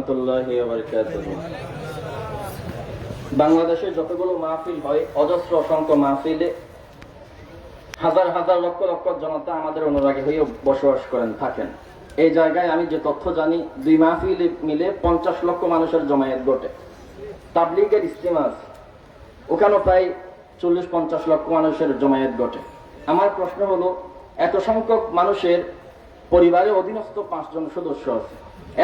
রাহমাতুল্লাহি ওয়া বারাকাতুহু। বাংলাদেশে যতগুলো মাহফিল হয়, অজস্র অসংখ্য মাহফিলে হাজার হাজার লক্ষ লক্ষ জনতা আমাদের অনুরাগী হয়ে বসবাস করেন থাকেন। এই জায়গায় আমি যে তথ্য জানি, 2 মাহফিল মিলে 50 লক্ষ মানুষের জমায়েত ঘটে। তাবলীগের ইজতিমা আছে, ওখানে প্রায় 40-50 লক্ষ মানুষের জমায়েত ঘটে। আমার প্রশ্ন হলো, এত সংখ্যক মানুষের পরিবারে অধীনস্থ 5 জন সদস্য আছে,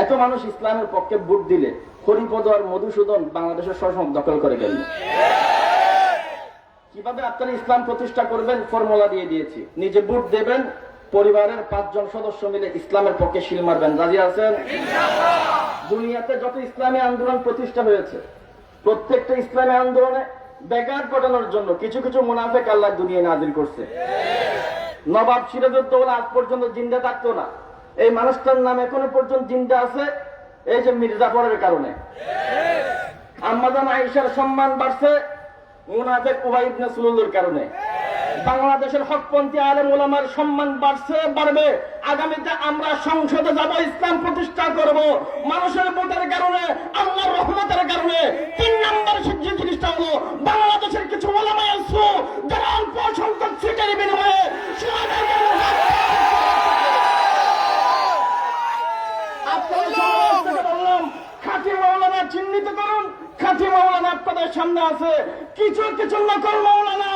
এত মানুষ ইসলামের পক্ষে ভোট দিলে হরিপদ আর মধুসূদন বাংলাদেশের শাসন দখল করে গেল। কিভাবে আপনারা ইসলাম প্রতিষ্ঠা করবেন? ফর্মুলা দিয়ে দিয়েছি, নিজে ভোট দেবেন, পরিবারের 5 জন সদস্য মিলে ইসলামের পক্ষে শিল মারবেন। রাজি আছেন? দুনিয়াতে যত ইসলামী আন্দোলন প্রতিষ্ঠা হয়েছে, প্রত্যেকটা ইসলামী আন্দোলনে ব্যাঘাত ঘটানোর জন্য কিছু কিছু মুনাফিক আল্লাহ দুনিয়ায় নাজিল করছে। নবাব সিরাজউদ্দৌলা আজ পর্যন্ত জিন্দা থাকতো না, এই মানুষটার নাম এখনো পর্যন্ত জিন্দা আছে এই যে মির্জাফরের কারণে। আম্মাজান আয়েশার সম্মান বাড়ছে মুনাফিক উবাই ইবনে সুলুলের কারণে। বাংলাদেশের হকপন্থী আলেম ওলামার সম্মান বাড়বে। আগামীতে আমরা সংসদে যাব, ইসলাম প্রতিষ্ঠা করব, মানুষের ভোটের কারণে, আল্লাহর রহমতের কারণে। 3 নম্বর যে জিনিসটা হলো, বাংলাদেশের কিছু ওলামা আছে যারা অল্প সংখ্যক সিটের বিনিময়ে খাঁটি মাওলানা চিহ্নিত করুন। খাঁটি মাওলানা আপনাদের সামনে আছে, কিছু কিছু নকল মাওলানা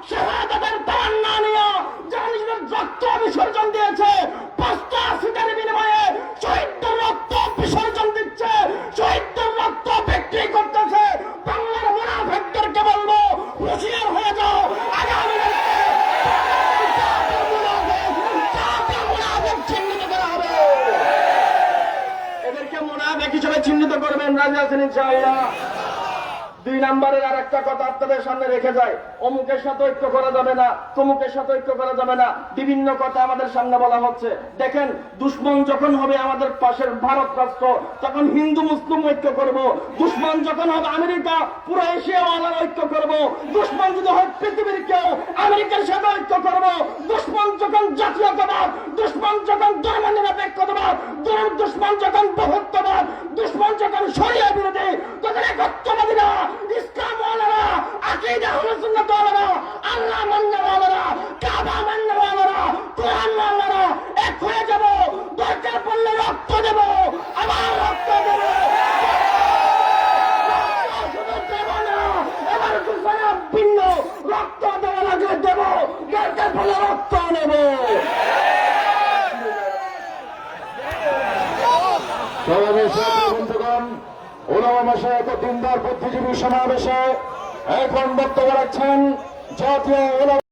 শাহাদাতের তামান্না নিয়ে যারা নিজেদের রক্ত বিসর্জন দিয়েছে, 5টা সিটের বিনিময়ে শহীদদের রক্ত বিসর্জন দিচ্ছে, শহীদদের রক্ত বিক্রি করতেছে। বাংলার মুনাফিকদেরকে বলবো, হুঁশিয়ার হয়ে যাও। আগামী চিহ্নিত করা হবে, এদেরকে মুনাফিক হিসেবে চিহ্নিত করবেন। রাজি আছেন ইনশাআল্লাহ? 2 নম্বরের আর একটা কথা আপনাদের সামনে রেখে যায়, অমুকের সাথে ঐক্য করা যাবে না, তমুকের সাথে ঐক্য করা যাবে না, বিভিন্ন কথা আমাদের সামনে বলা হচ্ছে। দেখেন, দুশ্মন যখন হবে আমাদের পাশের ভারত রাষ্ট্র, তখন হিন্দু মুসলিম ঐক্য করব। দুশ্মন যখন হবে আমেরিকা, পুরো এশিয়া ওয়ালার ঐক্য করব। দুশ্মন যদি হয় পৃথিবীর কেউ, আমেরিকার সাথে ঐক্য করব। দুশ্মন যখন জাতীয়তাবাদ, দুশ্মন যখন ধর্মনিরপেক্ষতাবাদ, দুশ্মন যখন বহুত্ববাদ, দুশ্মন যখন শরিয়া বিরোধী, তখন একত্ববাদীরা, ইসলাম ওয়ালারা, আকীদা আহলে সুন্নাত ওয়ালারা, আল্লাহ মাননে ওয়ালারা, কাবা মাননে ওয়ালারা, কোরআন ওয়ালারা এক হয়ে যাব। দরকার পড়লে রক্ত দেব, আবার রক্ত দেব। এবার দুসরা ভিন্ন রক্ত দেওয়া লাগে দেব, দরকার পড়লে রক্ত নেব। বন্ধুগণ, ওলামা মাশায়েখ ও দিনদার বুদ্ধিজীবী সমাবেশে এখন বক্তব্য রাখছেন জাতীয়